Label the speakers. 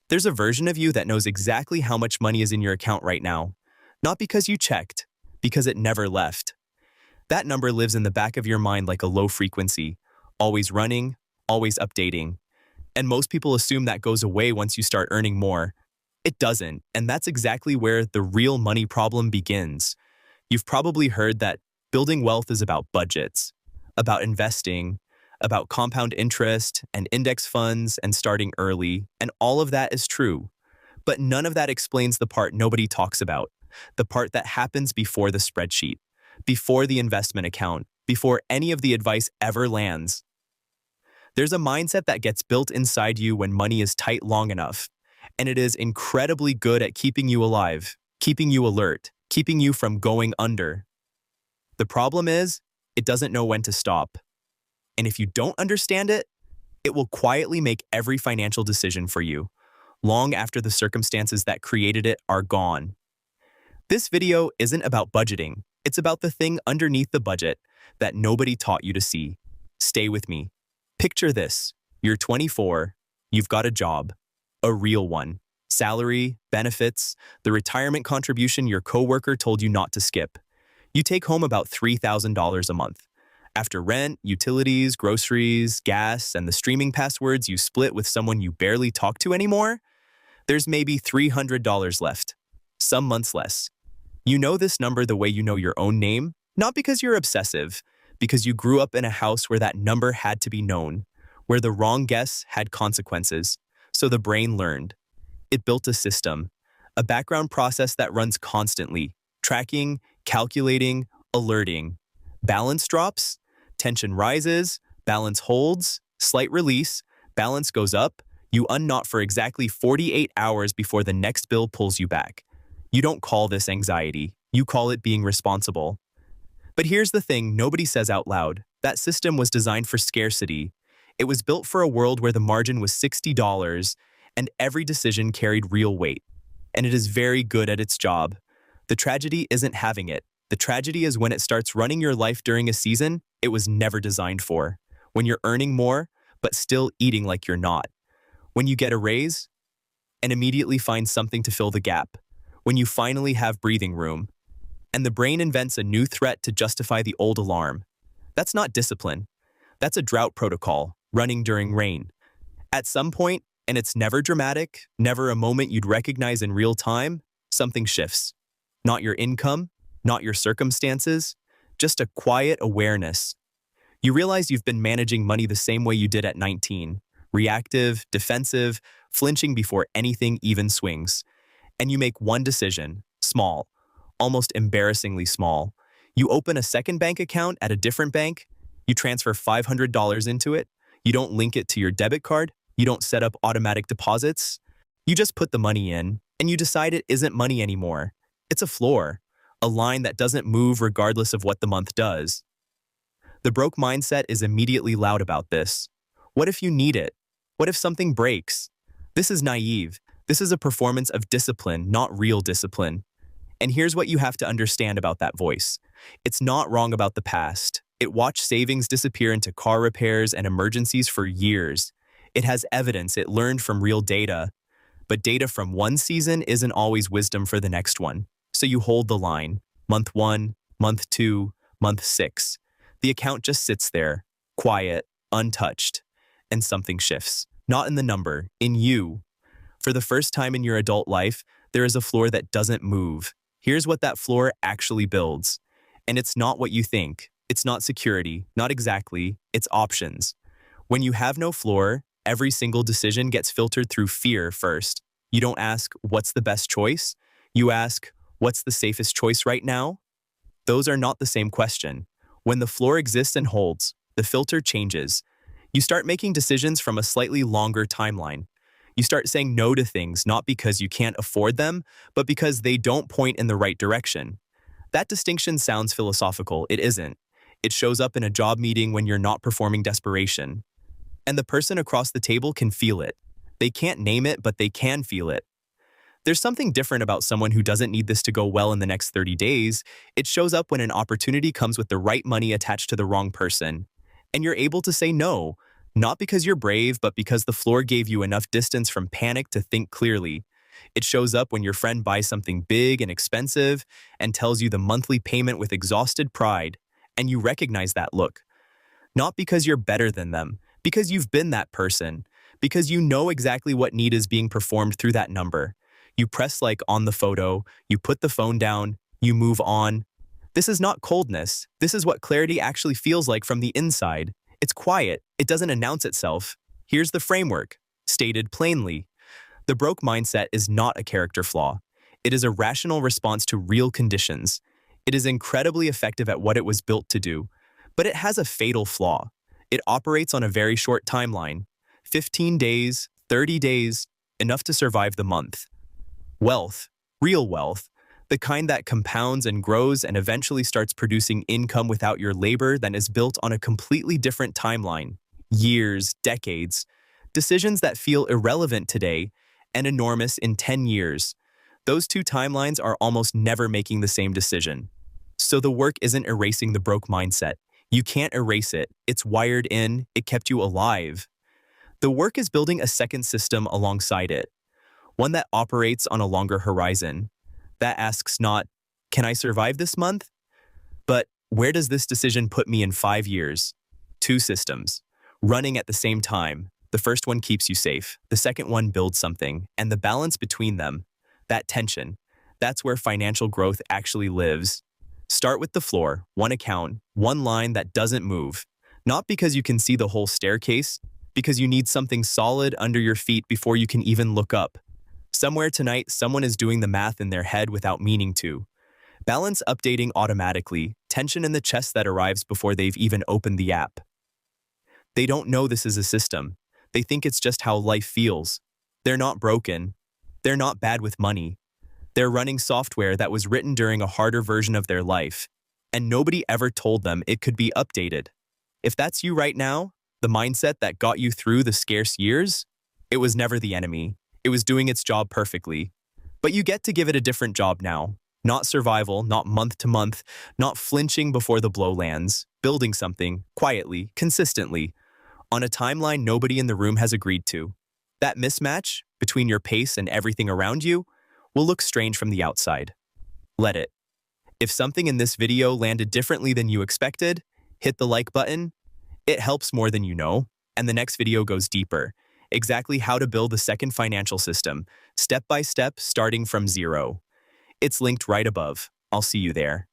Speaker 1: There's a version of you that knows exactly how much money is in your account right now. Not because you checked, because it never left. That number lives in the back of your mind like a low frequency, always running, always updating. And most people assume that goes away once you start earning more. It doesn't, and that's exactly where the real money problem begins. You've probably heard that building wealth is about budgets, about investing, about compound interest and index funds and starting early, and all of that is true. But none of that explains the part nobody talks about, the part that happens before the spreadsheet, before the investment account, before any of the advice ever lands. There's a mindset that gets built inside you when money is tight long enough, and it is incredibly good at keeping you alive, keeping you alert, keeping you from going under. The problem is, it doesn't know when to stop. And if you don't understand it, it will quietly make every financial decision for you, long after the circumstances that created it are gone. This video isn't about budgeting. It's about the thing underneath the budget that nobody taught you to see. Stay with me. Picture this. You're 24, you've got a job, a real one. Salary, benefits, the retirement contribution your coworker told you not to skip. You take home about $3,000 a month. After rent, utilities, groceries, gas, and the streaming passwords you split with someone you barely talk to anymore, there's maybe $300 left. Some months less. You know this number the way you know your own name, not because you're obsessive, because you grew up in a house where that number had to be known, where the wrong guess had consequences. So the brain learned. It built a system, a background process that runs constantly, tracking, calculating, alerting. Balance drops, tension rises, balance holds, slight release, balance goes up, you unknot for exactly 48 hours before the next bill pulls you back. You don't call this anxiety, you call it being responsible. But here's the thing nobody says out loud. That system was designed for scarcity. It was built for a world where the margin was $60 and every decision carried real weight. And it is very good at its job. The tragedy isn't having it. The tragedy is when it starts running your life during a season it was never designed for. When you're earning more, but still eating like you're not. When you get a raise and immediately find something to fill the gap. When you finally have breathing room. And the brain invents a new threat to justify the old alarm. That's not discipline. That's a drought protocol, running during rain. At some point, and it's never dramatic, never a moment you'd recognize in real time, something shifts. Not your income, not your circumstances, just a quiet awareness. You realize you've been managing money the same way you did at 19, reactive, defensive, flinching before anything even swings. And you make one decision, small, almost embarrassingly small. You open a second bank account at a different bank, you transfer $500 into it, you don't link it to your debit card, you don't set up automatic deposits, you just put the money in, and you decide it isn't money anymore. It's a floor. A line that doesn't move regardless of what the month does. The broke mindset is immediately loud about this. What if you need it? What if something breaks? This is naive. This is a performance of discipline, not real discipline. And here's what you have to understand about that voice. It's not wrong about the past. It watched savings disappear into car repairs and emergencies for years. It has evidence it learned from real data. But data from one season isn't always wisdom for the next one. So you hold the line, month 1, month 2, month 6. The account just sits there, quiet, untouched, and something shifts. Not in the number, in you. For the first time in your adult life, there is a floor that doesn't move. Here's what that floor actually builds. And it's not what you think. It's not security, not exactly, it's options. When you have no floor, every single decision gets filtered through fear first. You don't ask, what's the best choice? You ask, what's the safest choice right now? Those are not the same question. When the floor exists and holds, the filter changes. You start making decisions from a slightly longer timeline. You start saying no to things not because you can't afford them, but because they don't point in the right direction. That distinction sounds philosophical. It isn't. It shows up in a job meeting when you're not performing desperation. And the person across the table can feel it. They can't name it, but they can feel it. There's something different about someone who doesn't need this to go well in the next 30 days. It shows up when an opportunity comes with the right money attached to the wrong person. And you're able to say no, Not because you're brave, but because the floor gave you enough distance from panic to think clearly. It shows up when your friend buys something big and expensive and tells you the monthly payment with exhausted pride, and you recognize that look. Not because you're better than them, because you've been that person, because you know exactly what need is being performed through that number. You press like on the photo, you put the phone down, you move on. This is not coldness. This is what clarity actually feels like from the inside. It's quiet. It doesn't announce itself. Here's the framework, stated plainly. The broke mindset is not a character flaw. It is a rational response to real conditions. It is incredibly effective at what it was built to do, but it has a fatal flaw. It operates on a very short timeline, 15 days, 30 days, enough to survive the month. Wealth, real wealth, the kind that compounds and grows and eventually starts producing income without your labor, then is built on a completely different timeline. Years, decades, decisions that feel irrelevant today and enormous in 10 years. Those two timelines are almost never making the same decision. So the work isn't erasing the broke mindset. You can't erase it. It's wired in. It kept you alive. The work is building a second system alongside it, one that operates on a longer horizon, that asks not, can I survive this month? But where does this decision put me in 5 years? Two systems, running at the same time. The first one keeps you safe. The second one builds something. And the balance between them, that tension, that's where financial growth actually lives. Start with the floor, one account, one line that doesn't move. Not because you can see the whole staircase, because you need something solid under your feet before you can even look up. Somewhere tonight, someone is doing the math in their head without meaning to. Balance updating automatically, tension in the chest that arrives before they've even opened the app. They don't know this is a system. They think it's just how life feels. They're not broken. They're not bad with money. They're running software that was written during a harder version of their life, and nobody ever told them it could be updated. If that's you right now, the mindset that got you through the scarce years, it was never the enemy. It was doing its job perfectly. But you get to give it a different job now. Not survival, not month to month, not flinching before the blow lands, building something, quietly, consistently, on a timeline nobody in the room has agreed to. That mismatch between your pace and everything around you will look strange from the outside. Let it. If something in this video landed differently than you expected, hit the like button. It helps more than you know, and the next video goes deeper. Exactly how to build a second financial system, step by step, starting from zero. It's linked right above. I'll see you there.